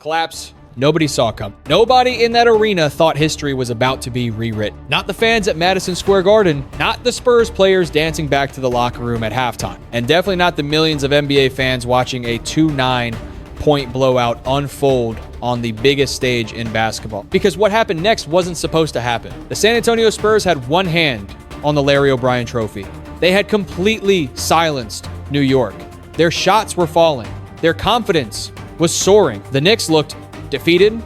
collapse nobody saw come. Nobody in that arena thought history was about to be rewritten. Not the fans at Madison Square Garden, not the Spurs players dancing back to the locker room at halftime, and definitely not the millions of NBA fans watching a 2-9 point blowout unfold on the biggest stage in basketball. Because what happened next wasn't supposed to happen. The San Antonio Spurs had one hand on the Larry O'Brien trophy. They had completely silenced New York. Their shots were falling. Their confidence was soaring. The Knicks looked defeated,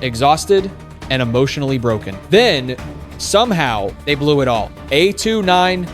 exhausted, and emotionally broken. Then, somehow, they blew it all. A 2-9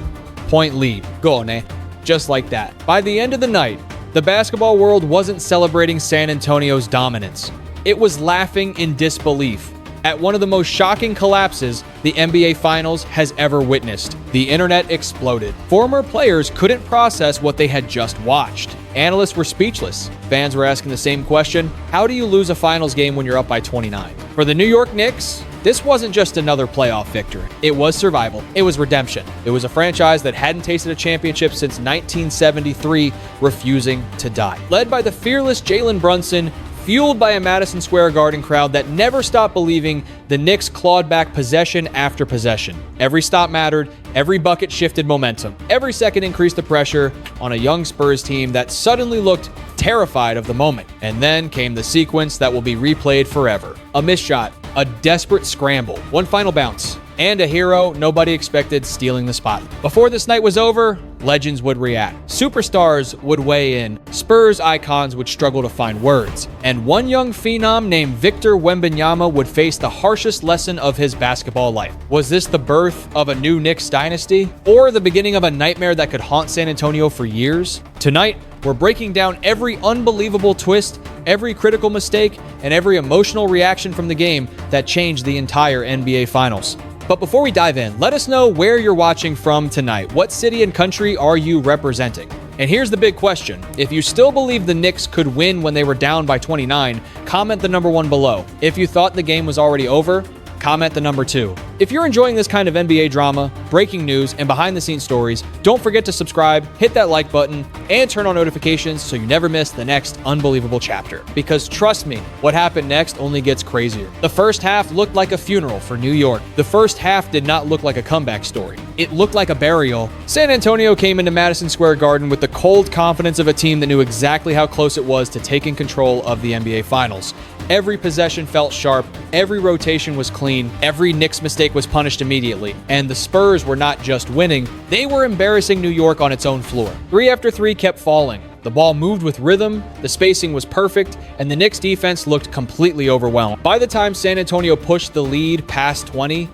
point lead. Gone. Just like that. By the end of the night, the basketball world wasn't celebrating San Antonio's dominance. It was laughing in disbelief at one of the most shocking collapses the NBA Finals has ever witnessed. The internet exploded. Former players couldn't process what they had just watched. Analysts were speechless. Fans were asking the same question: how do you lose a finals game when you're up by 29? For the New York Knicks, this wasn't just another playoff victory. It was survival. It was redemption. It was a franchise that hadn't tasted a championship since 1973, refusing to die. Led by the fearless Jalen Brunson, fueled by a Madison Square Garden crowd that never stopped believing, the Knicks clawed back possession after possession. Every stop mattered, every bucket shifted momentum, every second increased the pressure on a young Spurs team that suddenly looked terrified of the moment. And then came the sequence that will be replayed forever. A missed shot, a desperate scramble, one final bounce, and a hero nobody expected stealing the spotlight. Before this night was over, legends would react. Superstars would weigh in. Spurs icons would struggle to find words. And one young phenom named Victor Wembanyama would face the harshest lesson of his basketball life. Was this the birth of a new Knicks dynasty? Or the beginning of a nightmare that could haunt San Antonio for years? Tonight, we're breaking down every unbelievable twist, every critical mistake, and every emotional reaction from the game that changed the entire NBA Finals. But before we dive in, let us know where you're watching from tonight. What city and country are you representing? And here's the big question. If you still believe the Knicks could win when they were down by 29, comment the number 1 below. If you thought the game was already over, comment the number 2. If you're enjoying this kind of NBA drama, breaking news, and behind-the-scenes stories, don't forget to subscribe, hit that like button, and turn on notifications so you never miss the next unbelievable chapter. Because trust me, what happened next only gets crazier. The first half looked like a funeral for New York. The first half did not look like a comeback story. It looked like a burial. San Antonio came into Madison Square Garden with the cold confidence of a team that knew exactly how close it was to taking control of the NBA Finals. Every possession felt sharp, every rotation was clean, every Knicks mistake was punished immediately, and the Spurs were not just winning, they were embarrassing New York on its own floor. 3 after 3 kept falling. The ball moved with rhythm, the spacing was perfect, and the Knicks defense looked completely overwhelmed. By the time San Antonio pushed the lead past 20,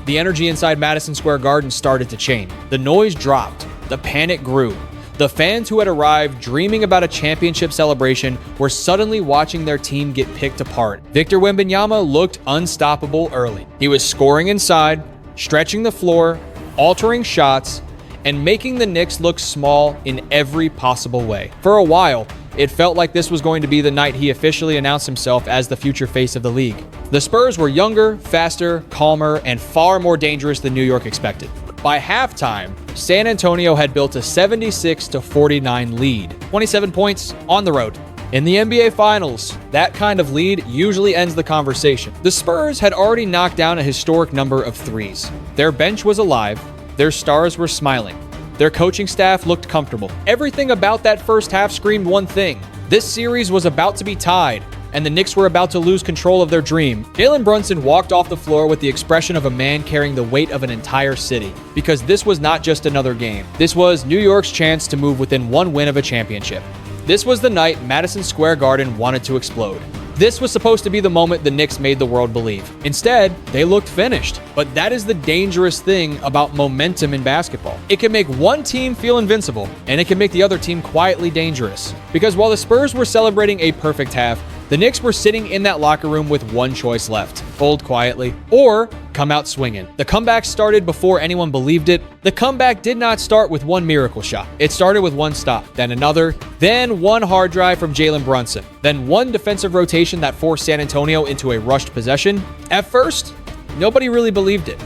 the energy inside Madison Square Garden started to change. The noise dropped, the panic grew. The fans who had arrived dreaming about a championship celebration were suddenly watching their team get picked apart. Victor Wembanyama looked unstoppable early. He was scoring inside, stretching the floor, altering shots, and making the Knicks look small in every possible way. For a while, it felt like this was going to be the night he officially announced himself as the future face of the league. The Spurs were younger, faster, calmer, and far more dangerous than New York expected. By halftime, San Antonio had built a 76-49 lead, 27 points on the road. In the NBA Finals, that kind of lead usually ends the conversation. The Spurs had already knocked down a historic number of threes. Their bench was alive, their stars were smiling, their coaching staff looked comfortable. Everything about that first half screamed one thing: this series was about to be tied, and the Knicks were about to lose control of their dream. Jalen Brunson walked off the floor with the expression of a man carrying the weight of an entire city, because this was not just another game. This was New York's chance to move within one win of a championship. This was the night Madison Square Garden wanted to explode. This was supposed to be the moment the Knicks made the world believe. Instead, they looked finished. But that is the dangerous thing about momentum in basketball. It can make one team feel invincible, and it can make the other team quietly dangerous. Because while the Spurs were celebrating a perfect half, the Knicks were sitting in that locker room with one choice left: fold quietly or come out swinging. The comeback started before anyone believed it. The comeback did not start with one miracle shot. It started with one stop, then another, then one hard drive from Jalen Brunson, then one defensive rotation that forced San Antonio into a rushed possession. At first, nobody really believed it.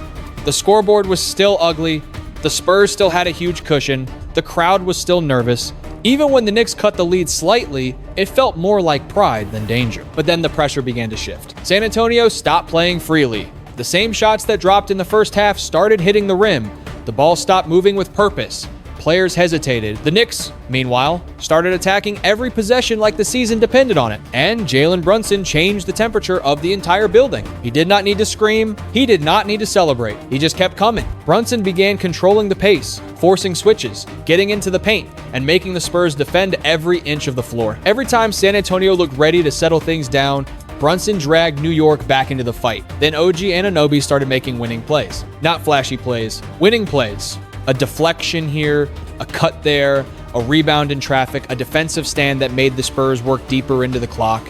The scoreboard was still ugly. The Spurs still had a huge cushion. The crowd was still nervous. Even when the Knicks cut the lead slightly, it felt more like pride than danger. But then the pressure began to shift. San Antonio stopped playing freely. The same shots that dropped in the first half started hitting the rim. The ball stopped moving with purpose. Players hesitated. The Knicks, meanwhile, started attacking every possession like the season depended on it. And Jalen Brunson changed the temperature of the entire building. He did not need to scream. He did not need to celebrate. He just kept coming. Brunson began controlling the pace, forcing switches, getting into the paint, and making the Spurs defend every inch of the floor. Every time San Antonio looked ready to settle things down, Brunson dragged New York back into the fight. Then OG Anunoby started making winning plays. Not flashy plays, winning plays. A deflection here, a cut there, a rebound in traffic, a defensive stand that made the Spurs work deeper into the clock.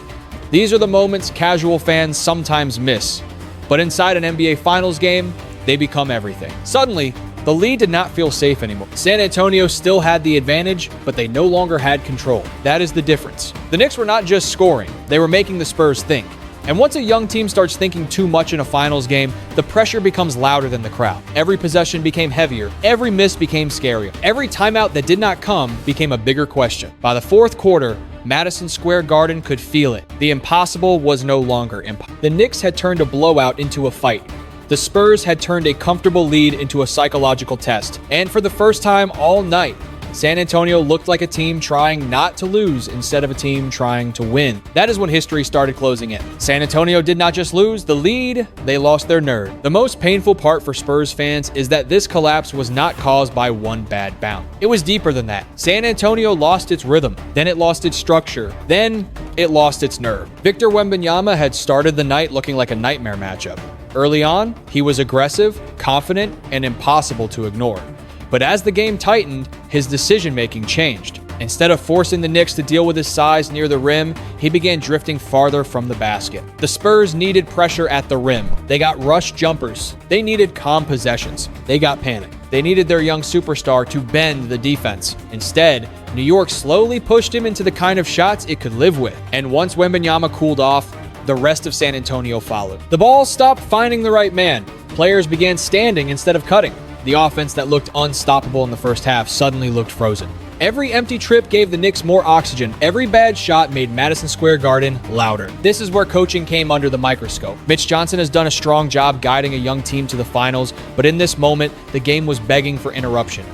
These are the moments casual fans sometimes miss. But inside an NBA Finals game, they become everything. Suddenly, the lead did not feel safe anymore. San Antonio still had the advantage, but they no longer had control. That is the difference. The Knicks were not just scoring, they were making the Spurs think. And once a young team starts thinking too much in a finals game, the pressure becomes louder than the crowd. Every possession became heavier. Every miss became scarier. Every timeout that did not come became a bigger question. By the fourth quarter, Madison Square Garden could feel it. The impossible was no longer impossible. The Knicks had turned a blowout into a fight. The Spurs had turned a comfortable lead into a psychological test. And for the first time all night, San Antonio looked like a team trying not to lose instead of a team trying to win. That is when history started closing in. San Antonio did not just lose the lead, they lost their nerve. The most painful part for Spurs fans is that this collapse was not caused by one bad bounce. It was deeper than that. San Antonio lost its rhythm, then it lost its structure, then it lost its nerve. Victor Wembanyama had started the night looking like a nightmare matchup. Early on, he was aggressive, confident, and impossible to ignore. But as the game tightened, his decision-making changed. Instead of forcing the Knicks to deal with his size near the rim, he began drifting farther from the basket. The Spurs needed pressure at the rim. They got rush jumpers. They needed calm possessions. They got panic. They needed their young superstar to bend the defense. Instead, New York slowly pushed him into the kind of shots it could live with. And once Wembanyama cooled off, the rest of San Antonio followed. The ball stopped finding the right man. Players began standing instead of cutting. The offense that looked unstoppable in the first half suddenly looked frozen. Every empty trip gave the Knicks more oxygen. Every bad shot made Madison Square Garden louder. This is where coaching came under the microscope. Mitch Johnson has done a strong job guiding a young team to the finals, but in this moment, the game was begging for interruption.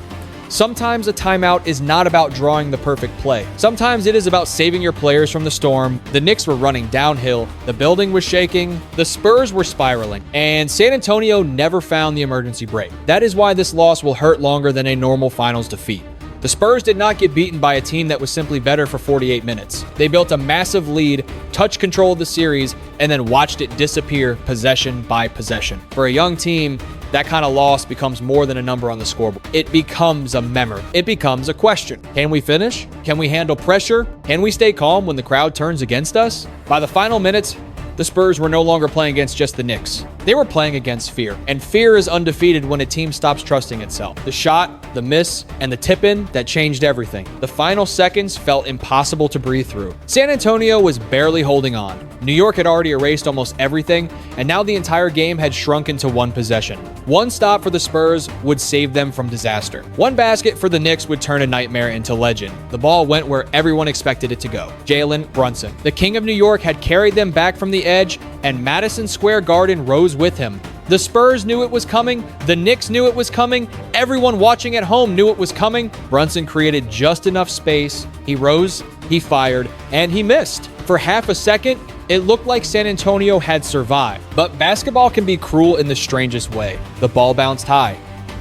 Sometimes a timeout is not about drawing the perfect play. Sometimes it is about saving your players from the storm. The Knicks were running downhill. The building was shaking. The Spurs were spiraling. And San Antonio never found the emergency brake. That is why this loss will hurt longer than a normal finals defeat. The Spurs did not get beaten by a team that was simply better for 48 minutes. They built a massive lead, touched control of the series, and then watched it disappear possession by possession. For a young team, that kind of loss becomes more than a number on the scoreboard. It becomes a memory. It becomes a question. Can we finish? Can we handle pressure? Can we stay calm when the crowd turns against us? By the final minutes, the Spurs were no longer playing against just the Knicks. They were playing against fear. And fear is undefeated when a team stops trusting itself. The shot, the miss, and the tip-in that changed everything. The final seconds felt impossible to breathe through. San Antonio was barely holding on. New York had already erased almost everything, and now the entire game had shrunk into one possession. One stop for the Spurs would save them from disaster. One basket for the Knicks would turn a nightmare into legend. The ball went where everyone expected it to go. Jalen Brunson. The King of New York had carried them back from the edge, and Madison Square Garden rose with him. The Spurs knew it was coming. The Knicks knew it was coming. Everyone watching at home knew it was coming. Brunson created just enough space. He rose, he fired, and he missed. For half a second, it looked like San Antonio had survived. But basketball can be cruel in the strangest way. The ball bounced high.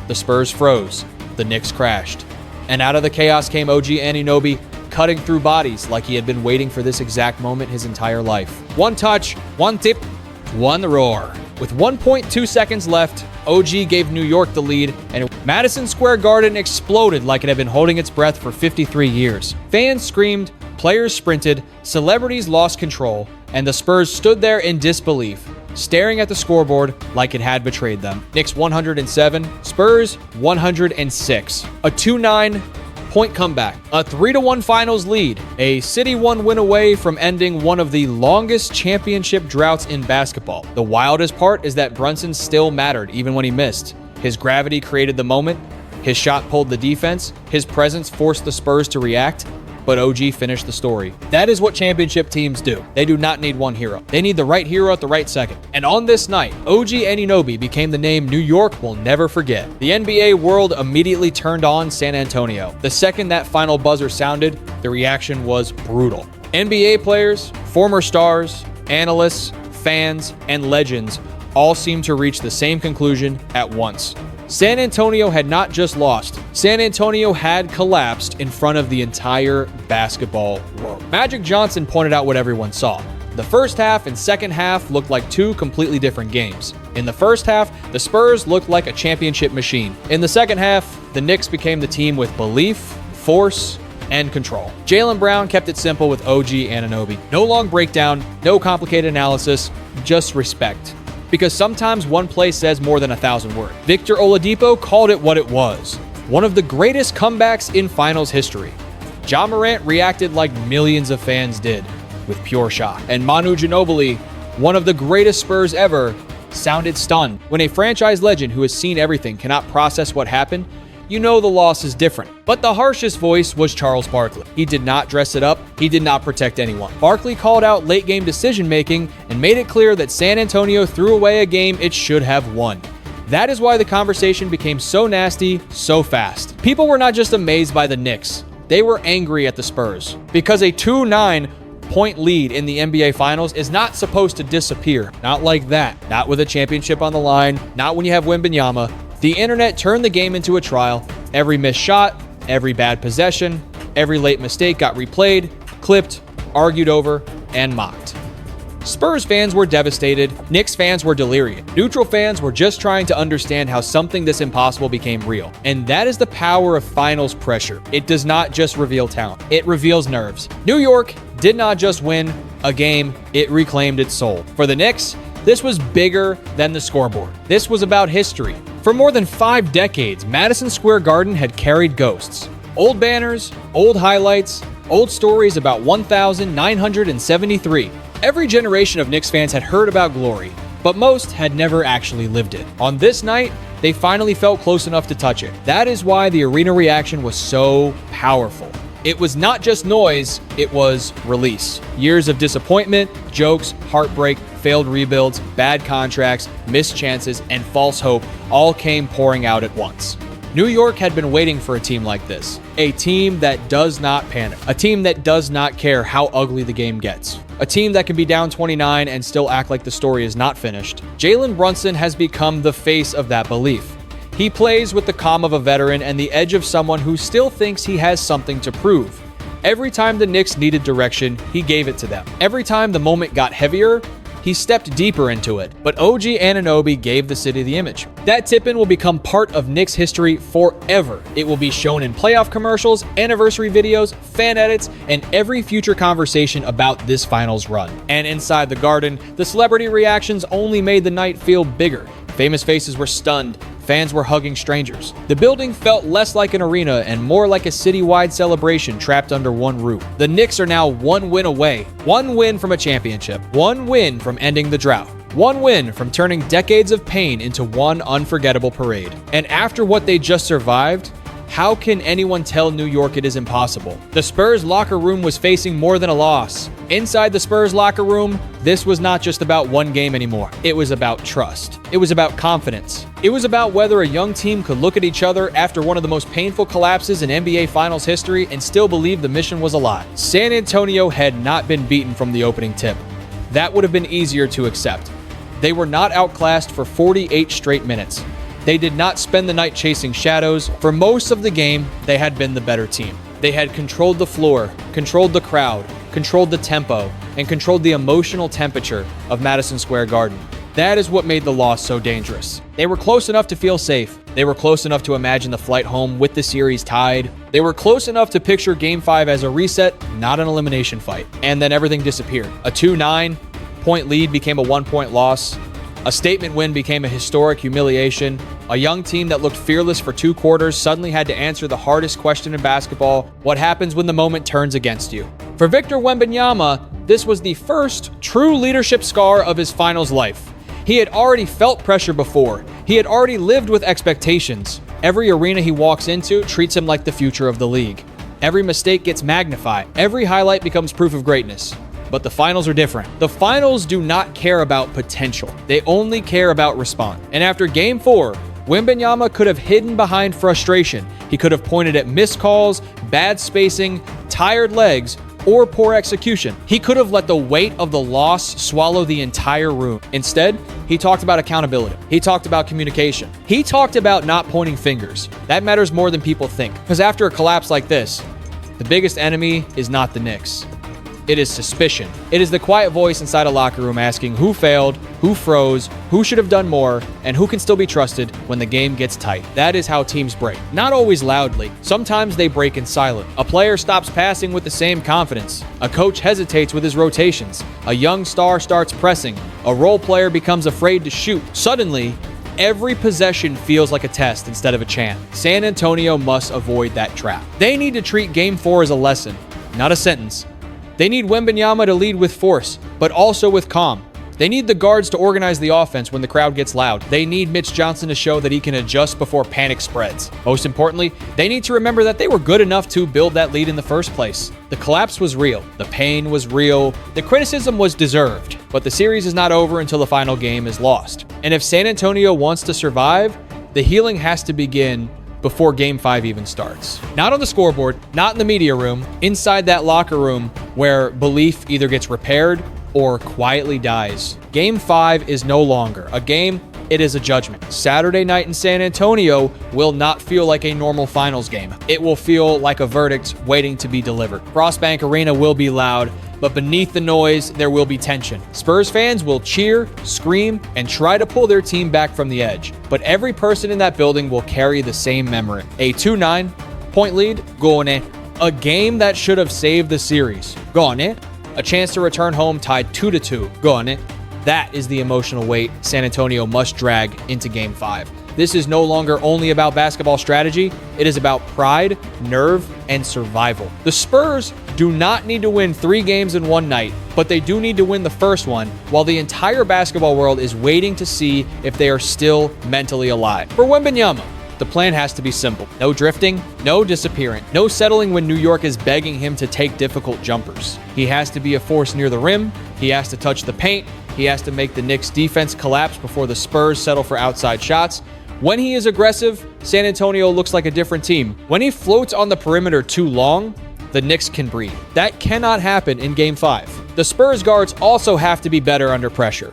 The Spurs froze. The Knicks crashed. And out of the chaos came OG Anunoby, cutting through bodies like he had been waiting for this exact moment his entire life. One touch, one tip, one roar. With 1.2 seconds left, OG gave New York the lead, and Madison Square Garden exploded like it had been holding its breath for 53 years. Fans screamed, players sprinted, celebrities lost control, and the Spurs stood there in disbelief, staring at the scoreboard like it had betrayed them. Knicks 107, Spurs 106. A 2-9 point comeback, a 3-1 finals lead, a City 1 win away from ending one of the longest championship droughts in basketball. The wildest part is that Brunson still mattered even when he missed. His gravity created the moment, His shot pulled the defense, his presence forced the Spurs to react, but OG finished the story. That is what championship teams do. They do not need one hero. They need the right hero at the right second. And on this night, OG Anunoby became the name New York will never forget. The NBA world immediately turned on San Antonio. The second that final buzzer sounded, the reaction was brutal. NBA players, former stars, analysts, fans, and legends all seemed to reach the same conclusion at once. San Antonio had not just lost, San Antonio had collapsed in front of the entire basketball world. Magic Johnson pointed out what everyone saw. The first half and second half looked like two completely different games. In the first half, the Spurs looked like a championship machine. In the second half, the Knicks became the team with belief, force, and control. Jalen Brown kept it simple with OG Anunoby. No long breakdown, no complicated analysis, just respect. Because sometimes one play says more than 1,000 words. Victor Oladipo called it what it was. One of the greatest comebacks in finals history. Ja Morant reacted like millions of fans did, with pure shock. And Manu Ginobili, one of the greatest Spurs ever, sounded stunned. When a franchise legend who has seen everything cannot process what happened, you know the loss is different. But the harshest voice was Charles Barkley. He did not dress it up. He did not protect anyone. Barkley called out late-game decision-making and made it clear that San Antonio threw away a game it should have won. That is why the conversation became so nasty so fast. People were not just amazed by the Knicks. They were angry at the Spurs. Because a 2-9 point lead in the NBA Finals is not supposed to disappear. Not like that. Not with a championship on the line. Not when you have Wembanyama. The internet turned the game into a trial. Every missed shot, every bad possession, every late mistake got replayed, clipped, argued over, and mocked. Spurs fans were devastated. Knicks fans were delirious. Neutral fans were just trying to understand how something this impossible became real. And that is the power of finals pressure. It does not just reveal talent. It reveals nerves. New York did not just win a game, it reclaimed its soul. For the Knicks, this was bigger than the scoreboard. This was about history. For more than 5 decades, Madison Square Garden had carried ghosts. Old banners, old highlights, old stories about 1973. Every generation of Knicks fans had heard about glory, but most had never actually lived it. On this night, they finally felt close enough to touch it. That is why the arena reaction was so powerful. It was not just noise, it was release. Years of disappointment, jokes, heartbreak, failed rebuilds, bad contracts, missed chances, and false hope all came pouring out at once. New York had been waiting for a team like this. A team that does not panic. A team that does not care how ugly the game gets. A team that can be down 29 and still act like the story is not finished. Jalen Brunson has become the face of that belief. He plays with the calm of a veteran and the edge of someone who still thinks he has something to prove. Every time the Knicks needed direction, he gave it to them. Every time the moment got heavier, he stepped deeper into it. But OG Anunoby gave the city the image. That tip-in will become part of Knicks history forever. It will be shown in playoff commercials, anniversary videos, fan edits, and every future conversation about this finals run. And inside the Garden, the celebrity reactions only made the night feel bigger. Famous faces were stunned. Fans were hugging strangers. The building felt less like an arena and more like a citywide celebration trapped under one roof. The Knicks are now one win away. One win from a championship. One win from ending the drought. One win from turning decades of pain into one unforgettable parade. And after what they just survived, how can anyone tell New York it is impossible? The Spurs locker room was facing more than a loss. Inside the Spurs locker room, this was not just about one game anymore. It was about trust. It was about confidence. It was about whether a young team could look at each other after one of the most painful collapses in NBA Finals history and still believe the mission was alive. San Antonio had not been beaten from the opening tip. That would have been easier to accept. They were not outclassed for 48 straight minutes. They did not spend the night chasing shadows. For most of the game, they had been the better team. They had controlled the floor, controlled the crowd, controlled the tempo, and controlled the emotional temperature of Madison Square Garden. That is what made the loss so dangerous. They were close enough to feel safe. They were close enough to imagine the flight home with the series tied. They were close enough to picture Game 5 as a reset, not an elimination fight. And then everything disappeared. A 2-9 point lead became a 1-point loss. A statement win became a historic humiliation. A young team that looked fearless for 2 quarters suddenly had to answer the hardest question in basketball: what happens when the moment turns against you? For Victor Wembanyama, this was the first true leadership scar of his finals life. He had already felt pressure before. He had already lived with expectations. Every arena he walks into treats him like the future of the league. Every mistake gets magnified. Every highlight becomes proof of greatness. But the finals are different. The finals do not care about potential. They only care about response. And after Game 4, Wembanyama could have hidden behind frustration. He could have pointed at missed calls, bad spacing, tired legs, or poor execution. He could have let the weight of the loss swallow the entire room. Instead, he talked about accountability. He talked about communication. He talked about not pointing fingers. That matters more than people think. Because after a collapse like this, the biggest enemy is not the Knicks. It is suspicion. It is the quiet voice inside a locker room asking who failed, who froze, who should have done more, and who can still be trusted when the game gets tight. That is how teams break. Not always loudly. Sometimes they break in silence. A player stops passing with the same confidence. A coach hesitates with his rotations. A young star starts pressing. A role player becomes afraid to shoot. Suddenly, every possession feels like a test instead of a chance. San Antonio must avoid that trap. They need to treat Game 4 as a lesson, not a sentence. They need Wembanyama to lead with force, but also with calm. They need the guards to organize the offense when the crowd gets loud. They need Mitch Johnson to show that he can adjust before panic spreads. Most importantly, they need to remember that they were good enough to build that lead in the first place. The collapse was real. The pain was real. The criticism was deserved. But the series is not over until the final game is lost. And if San Antonio wants to survive, the healing has to begin before Game 5 even starts. Not on the scoreboard, not in the media room, inside that locker room where belief either gets repaired or quietly dies. Game 5 is no longer a game, it is a judgment. Saturday night in San Antonio will not feel like a normal finals game. It will feel like a verdict waiting to be delivered. Crossbank Arena will be loud, but beneath the noise, there will be tension. Spurs fans will cheer, scream, and try to pull their team back from the edge. But every person in that building will carry the same memory. A 2-9 point lead, gone. A game that should have saved the series, gone. A chance to return home tied 2-2, gone. That is the emotional weight San Antonio must drag into Game 5. This is no longer only about basketball strategy. It is about pride, nerve, and survival. The Spurs do not need to win 3 games in one night, but they do need to win the first one while the entire basketball world is waiting to see if they are still mentally alive. For Wembanyama, the plan has to be simple. No drifting, no disappearing, no settling when New York is begging him to take difficult jumpers. He has to be a force near the rim. He has to touch the paint. He has to make the Knicks defense collapse before the Spurs settle for outside shots. When he is aggressive, San Antonio looks like a different team. When he floats on the perimeter too long, the Knicks can breathe. That cannot happen in Game 5. The Spurs guards also have to be better under pressure.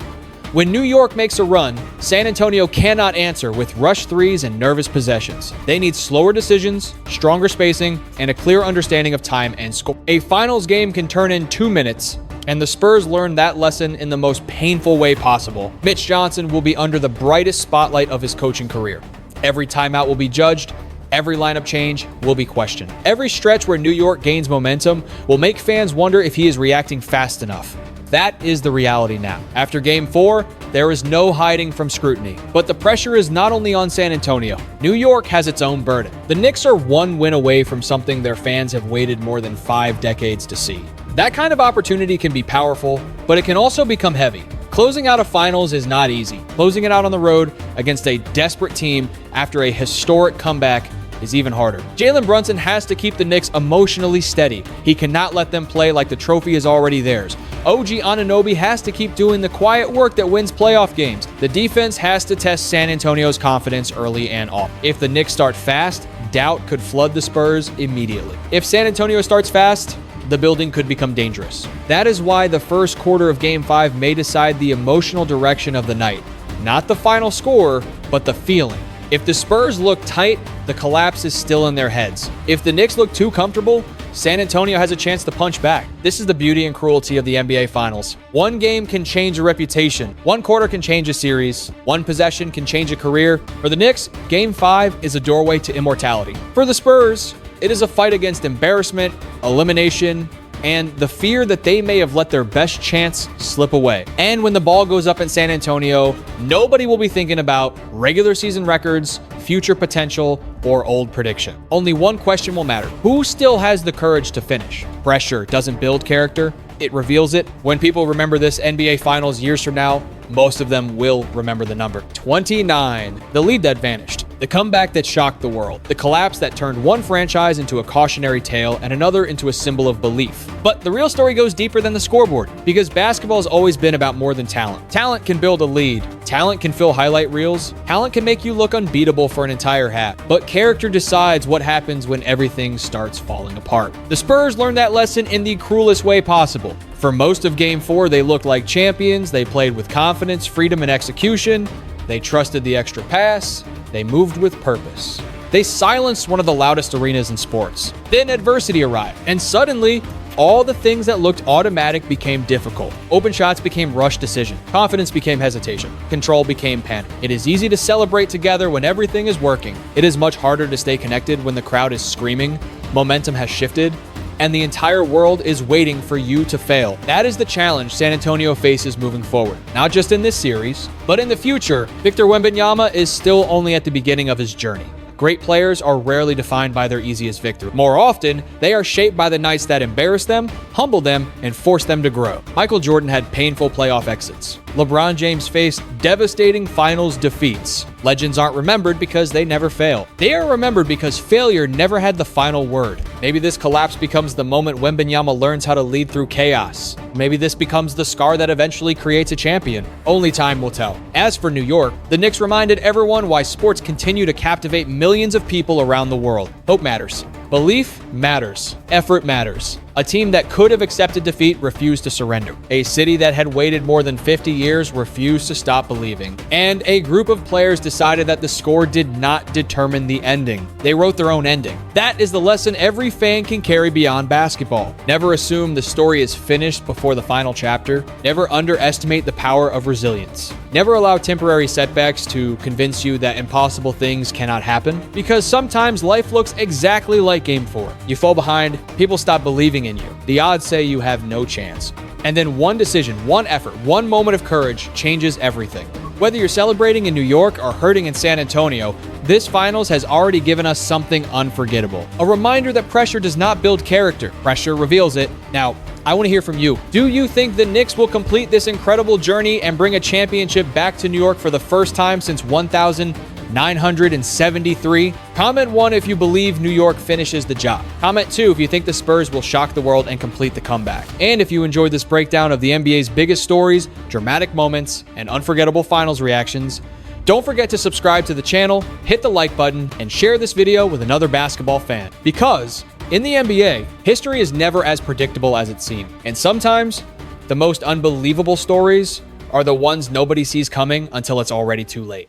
When New York makes a run, San Antonio cannot answer with rush threes and nervous possessions. They need slower decisions, stronger spacing, and a clear understanding of time and score. A finals game can turn in 2 minutes, and the Spurs learned that lesson in the most painful way possible. Mitch Johnson will be under the brightest spotlight of his coaching career. Every timeout will be judged. Every lineup change will be questioned. Every stretch where New York gains momentum will make fans wonder if he is reacting fast enough. That is the reality now. After Game 4, there is no hiding from scrutiny. But the pressure is not only on San Antonio. New York has its own burden. The Knicks are 1 win away from something their fans have waited more than 5 decades to see. That kind of opportunity can be powerful, but it can also become heavy. Closing out a finals is not easy. Closing it out on the road against a desperate team after a historic comeback is even harder. Jalen Brunson has to keep the Knicks emotionally steady. He cannot let them play like the trophy is already theirs. OG Anunoby has to keep doing the quiet work that wins playoff games. The defense has to test San Antonio's confidence early and often. If the Knicks start fast, doubt could flood the Spurs immediately. If San Antonio starts fast, the building could become dangerous. That is why the first quarter of Game 5 may decide the emotional direction of the night. Not the final score, but the feeling. If the Spurs look tight, the collapse is still in their heads. If the Knicks look too comfortable, San Antonio has a chance to punch back. This is the beauty and cruelty of the NBA Finals. 1 game can change a reputation. 1 quarter can change a series. 1 possession can change a career. For the Knicks, Game 5 is a doorway to immortality. For the Spurs, it is a fight against embarrassment, elimination, and the fear that they may have let their best chance slip away. And when the ball goes up in San Antonio, nobody will be thinking about regular season records, future potential, or old prediction. Only one question will matter. Who still has the courage to finish? Pressure doesn't build character, it reveals it. When people remember this NBA Finals years from now, most of them will remember the number 29, the lead that vanished. The comeback that shocked the world. The collapse that turned one franchise into a cautionary tale and another into a symbol of belief. But the real story goes deeper than the scoreboard, because basketball has always been about more than talent. Talent can build a lead. Talent can fill highlight reels. Talent can make you look unbeatable for an entire half. But character decides what happens when everything starts falling apart. The Spurs learned that lesson in the cruelest way possible. For most of Game 4, they looked like champions. They played with confidence, freedom, and execution. They trusted the extra pass. They moved with purpose. They silenced one of the loudest arenas in sports. Then adversity arrived, and suddenly, all the things that looked automatic became difficult. Open shots became rush decision. Confidence became hesitation. Control became panic. It is easy to celebrate together when everything is working. It is much harder to stay connected when the crowd is screaming, momentum has shifted, and the entire world is waiting for you to fail. That is the challenge San Antonio faces moving forward. Not just in this series, but in the future. Victor Wembanyama is still only at the beginning of his journey. Great players are rarely defined by their easiest victory. More often, they are shaped by the nights that embarrass them, humble them, and force them to grow. Michael Jordan had painful playoff exits. LeBron James faced devastating finals defeats. Legends aren't remembered because they never fail. They are remembered because failure never had the final word. Maybe this collapse becomes the moment Wembanyama learns how to lead through chaos. Maybe this becomes the scar that eventually creates a champion. Only time will tell. As for New York, the Knicks reminded everyone why sports continue to captivate millions of people around the world. Hope matters. Belief matters. Effort matters. A team that could have accepted defeat refused to surrender. A city that had waited more than 50 years refused to stop believing. And a group of players decided that the score did not determine the ending. They wrote their own ending. That is the lesson every fan can carry beyond basketball. Never assume the story is finished before the final chapter. Never underestimate the power of resilience. Never allow temporary setbacks to convince you that impossible things cannot happen, because sometimes life looks exactly like Game 4. You fall behind, people stop believing in you. The odds say you have no chance. And then one decision, one effort, one moment of courage changes everything. Whether you're celebrating in New York or hurting in San Antonio, this finals has already given us something unforgettable. A reminder that pressure does not build character. Pressure reveals it. Now, I want to hear from you. Do you think the Knicks will complete this incredible journey and bring a championship back to New York for the first time since 1973? Comment 1 if you believe New York finishes the job. Comment 2 if you think the Spurs will shock the world and complete the comeback. And if you enjoyed this breakdown of the NBA's biggest stories, dramatic moments, and unforgettable finals reactions, don't forget to subscribe to the channel, hit the like button, and share this video with another basketball fan. Because in the NBA, history is never as predictable as it seems. And sometimes, the most unbelievable stories are the ones nobody sees coming until it's already too late.